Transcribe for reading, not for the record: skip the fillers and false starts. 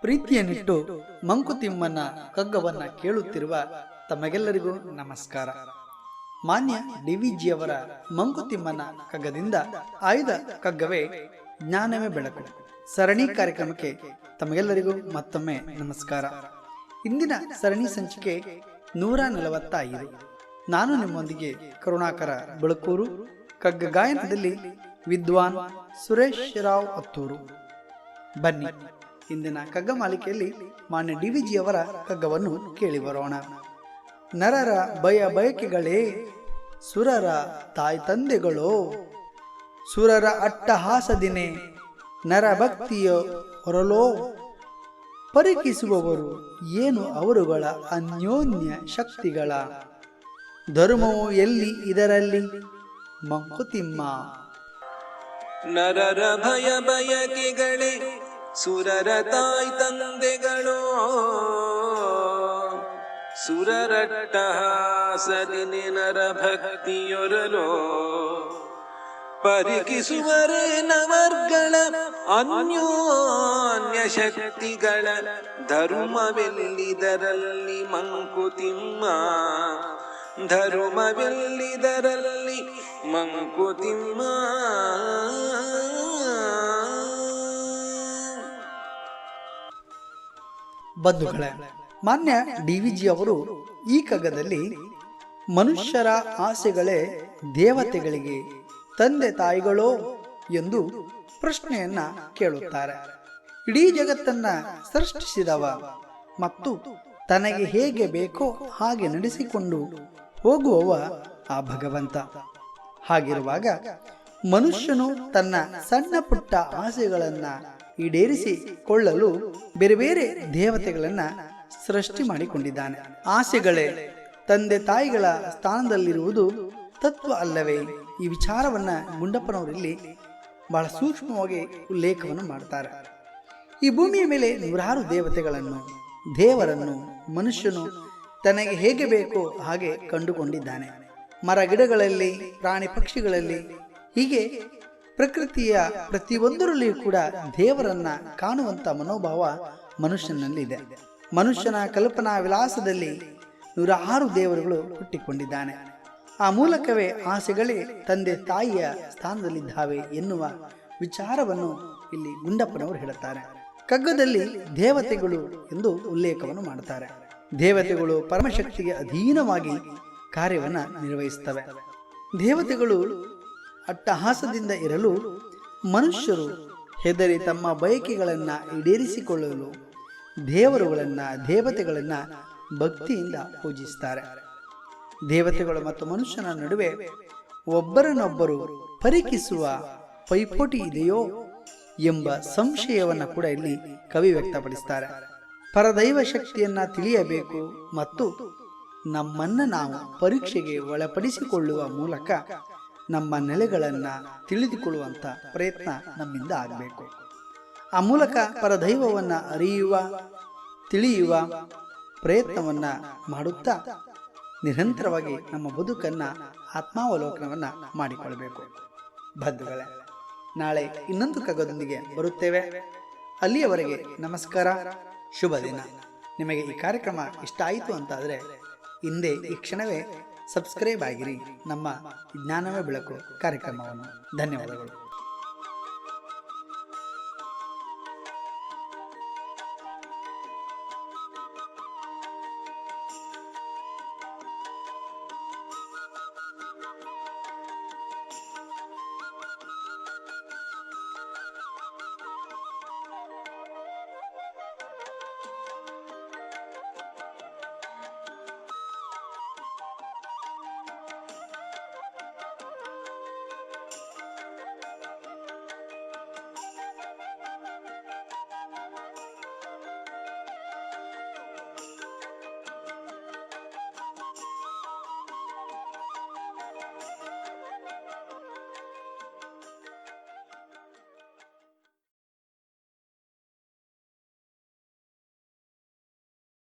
ಪ್ರೀತಿಯನ್ನಿಟ್ಟು ಮಂಕುತಿಮ್ಮನ ಕಗ್ಗವನ್ನ ಕೇಳುತ್ತಿರುವ ತಮಗೆಲ್ಲರಿಗೂ ನಮಸ್ಕಾರ. ಮಾನ್ಯ DVG ಅವರ ಮಂಕುತಿಮ್ಮನ ಕಗ್ಗದಿಂದ ಆಯ್ದ ಕಗ್ಗವೇ ಜ್ಞಾನವೇ ಬೆಳಕು ಸರಣಿ ಕಾರ್ಯಕ್ರಮಕ್ಕೆ ತಮಗೆಲ್ಲರಿಗೂ ಮತ್ತೊಮ್ಮೆ ನಮಸ್ಕಾರ. ಇಂದಿನ ಸರಣಿ ಸಂಚಿಕೆ 145. ನಾನು ನಿಮ್ಮೊಂದಿಗೆ ಕರುಣಾಕರ ಬೆಳಕೂರು. ಕಗ್ಗ ಗಾಯನದಲ್ಲಿ ವಿದ್ವಾನ್ ಸುರೇಶ್ ರಾವ್ ಅತ್ತೂರು. ಬನ್ನಿ, ಇಂದಿನ ಕಗ್ಗ ಮಾಲಿಕೆಯಲ್ಲಿ ಮಾನ್ಯ DVG ಅವರ ಕಗ್ಗವನ್ನು ಕೇಳಿ ಬರೋಣ. ನರರ ಬಯಬಯಕೆಗಳೇ ಸುರರ ತಾಯಿ ತಂದೆಗಳೋ, ಸುರರ ಅಟ್ಟಹಾಸದಿನೇ ನರಭಕ್ತಿಯ ಹೊರಲೋ, ಪರಿಕಿಸುವವರು ಏನು ಅವರುಗಳ ಅನ್ಯೋನ್ಯ ಶಕ್ತಿಗಳ, ಧರ್ಮವು ಎಲ್ಲಿ ಇದರಲ್ಲಿ ಮಂಕುತಿಮ್ಮ. ನರರ ಭಯ ಬಯಕೆಗಳೇ ಸುರರ ತಾಯಿ ತಂದೆಗಳೋ, ಸುರರಟ್ಟಹಾಸದಿನೇ ನರಭಕ್ತಿಯೊರಲೋ, ಪರಿಕಿಸುವರೇ ನವರ್ಗಳ ಅನ್ಯೋನ್ಯ ಶಕ್ತಿಗಳ, ಧರ್ಮವೆಲ್ಲಿದರಲ್ಲಿ ಮಂಕುತಿಮ್ಮ, ಧರ್ಮವೆಲ್ಲಿದರಲ್ಲಿ ಮಂಕುತಿಮ್ಮ. ಬಂಧುಗಳೇ, ಮಾನ್ಯ DVG ಅವರು ಈ ಕಗ್ಗದಲ್ಲಿ ಮನುಷ್ಯರ ಆಸೆಗಳೇ ದೇವತೆಗಳಿಗೆ ತಂದೆ ತಾಯಿಗಳೋ ಎಂದು ಪ್ರಶ್ನೆಯನ್ನ ಕೇಳುತ್ತಾರೆ. ಇಡೀ ಜಗತ್ತನ್ನ ಸೃಷ್ಟಿಸಿದವ ಮತ್ತು ತನಗೆ ಹೇಗೆ ಬೇಕೋ ಹಾಗೆ ನಡೆಸಿಕೊಂಡು ಹೋಗುವವ ಆ ಭಗವಂತ. ಹಾಗಿರುವಾಗ ಮನುಷ್ಯನು ತನ್ನ ಸಣ್ಣ ಪುಟ್ಟ ಆಸೆಗಳನ್ನ ಈಡೇರಿಸಿಕೊಳ್ಳಲು ಬೇರೆ ಬೇರೆ ದೇವತೆಗಳನ್ನ ಸೃಷ್ಟಿ ಮಾಡಿಕೊಂಡಿದ್ದಾನೆ. ಆಸೆಗಳೇ ತಂದೆ ತಾಯಿಗಳ ಸ್ಥಾನದಲ್ಲಿರುವುದು ತತ್ವ ಅಲ್ಲವೇ? ಈ ವಿಚಾರವನ್ನ ಗುಂಡಪ್ಪನವರಲ್ಲಿ ಬಹಳ ಸೂಕ್ಷ್ಮವಾಗಿ ಉಲ್ಲೇಖವನ್ನು ಮಾಡ್ತಾರೆ. ಈ ಭೂಮಿಯ ಮೇಲೆ ನೂರಾರು ದೇವತೆಗಳನ್ನು, ದೇವರನ್ನು ಮನುಷ್ಯನು ತನಗೆ ಹೇಗೆ ಬೇಕೋ ಹಾಗೆ ಕಂಡುಕೊಂಡಿದ್ದಾನೆ. ಮರ ಗಿಡಗಳಲ್ಲಿ, ಪ್ರಾಣಿ ಪಕ್ಷಿಗಳಲ್ಲಿ, ಹೀಗೆ ಪ್ರಕೃತಿಯ ಪ್ರತಿಯೊಂದರಲ್ಲಿಯೂ ಕೂಡ ದೇವರನ್ನ ಕಾಣುವಂತ ಮನೋಭಾವ ಮನುಷ್ಯನಲ್ಲಿದೆ. ಮನುಷ್ಯನ ಕಲ್ಪನಾ ವಿಲಾಸದಲ್ಲಿ ನೂರಾರು ದೇವರುಗಳು ಹುಟ್ಟಿಕೊಂಡಿದ್ದಾನೆ. ಆ ಮೂಲಕವೇ ಆಸೆಗಳೇ ತಂದೆ ತಾಯಿಯ ಸ್ಥಾನದಲ್ಲಿದ್ದಾವೆ ಎನ್ನುವ ವಿಚಾರವನ್ನು ಇಲ್ಲಿ ಗುಂಡಪ್ಪನವರು ಹೇಳುತ್ತಾರೆ. ಕಗ್ಗದಲ್ಲಿ ದೇವತೆಗಳು ಎಂದು ಉಲ್ಲೇಖವನ್ನು ಮಾಡುತ್ತಾರೆ. ದೇವತೆಗಳು ಪರಮಶಕ್ತಿಗೆ ಅಧೀನವಾಗಿ ಕಾರ್ಯವನ್ನು ನಿರ್ವಹಿಸುತ್ತವೆ. ದೇವತೆಗಳು ಅಟ್ಟಹಾಸದಿಂದ ಇರಲು ಮನುಷ್ಯರು ಹೆದರಿ ತಮ್ಮ ಬಯಕೆಗಳನ್ನ ಈಡೇರಿಸಿಕೊಳ್ಳಲು ದೇವತೆಗಳನ್ನ ಭಕ್ತಿಯಿಂದ ಪೂಜಿಸುತ್ತಾರೆ. ದೇವತೆಗಳು ಮತ್ತು ಮನುಷ್ಯನ ನಡುವೆ ಒಬ್ಬರನ್ನೊಬ್ಬರು ಪರಿಕಿಸುವ ಪೈಪೋಟಿ ಇದೆಯೋ ಎಂಬ ಸಂಶಯವನ್ನ ಕೂಡ ಇಲ್ಲಿ ಕವಿ ವ್ಯಕ್ತಪಡಿಸುತ್ತಾರೆ. ಪರದೈವ ಶಕ್ತಿಯನ್ನ ತಿಳಿಯಬೇಕು ಮತ್ತು ನಮ್ಮನ್ನ ನಾವು ಪರೀಕ್ಷೆಗೆ ಒಳಪಡಿಸಿಕೊಳ್ಳುವ ಮೂಲಕ ನಮ್ಮ ನೆಲೆಗಳನ್ನ ತಿಳಿದುಕೊಳ್ಳುವಂತ ಪ್ರಯತ್ನ ನಮ್ಮಿಂದ ಆಗಬೇಕು. ಆ ಮೂಲಕ ಪರದೈವವನ್ನ ಅರಿಯುವ, ತಿಳಿಯುವ ಪ್ರಯತ್ನವನ್ನ ಮಾಡುತ್ತಾ ನಿರಂತರವಾಗಿ ನಮ್ಮ ಬದುಕನ್ನ ಆತ್ಮಾವಲೋಕನವನ್ನ ಮಾಡಿಕೊಳ್ಳಬೇಕು. ಬಂಧುಗಳೇ, ನಾಳೆ ಇನ್ನೊಂದು ಕಗ್ಗದೊಂದಿಗೆ ಬರುತ್ತೇವೆ. ಅಲ್ಲಿಯವರೆಗೆ ನಮಸ್ಕಾರ, ಶುಭ ದಿನ. ನಿಮಗೆ ಈ ಕಾರ್ಯಕ್ರಮ ಇಷ್ಟ ಆಯಿತು ಅಂತಾದರೆ ಹಿಂದೆ ಈ ಕ್ಷಣವೇ ಸಬ್ಸ್ಕ್ರೈಬ್ ಆಗಿರಿ ನಮ್ಮ ಜ್ಞಾನವೇ ಬೆಳಕು ಕಾರ್ಯಕ್ರಮವನ್ನು. ಧನ್ಯವಾದಗಳು.